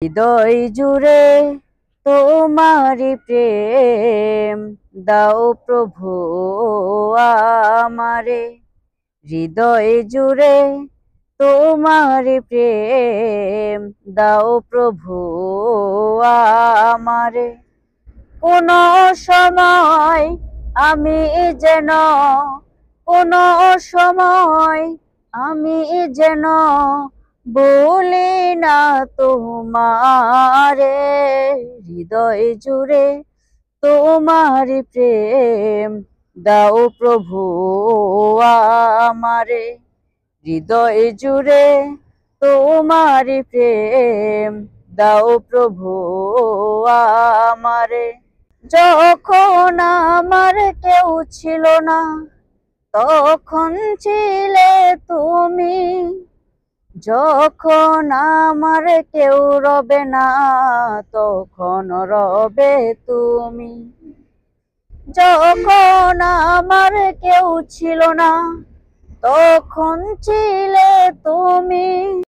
হৃদয় জুড়ে তোমারি প্রেম দাও প্রভু আমারে। হৃদয় জুড়ে তোমারি প্রেম দাও প্রভু আমারে। কোন সময় আমি যেন কোন সময় আমি যেন বলি না তোমারে। হৃদয় জুড়ে তোমারি প্রেম দাও প্রভু আমারে। হৃদয় জুড়ে তোমারি প্রেম দাও প্রভু আমারে। যখন আমার কেউ ছিল না তখন ছিলে তুমি, যখন আমার কেউ রবে না তখন রবে তুমি। যখন আমার কেউ ছিল না তখন ছিলে তুমি।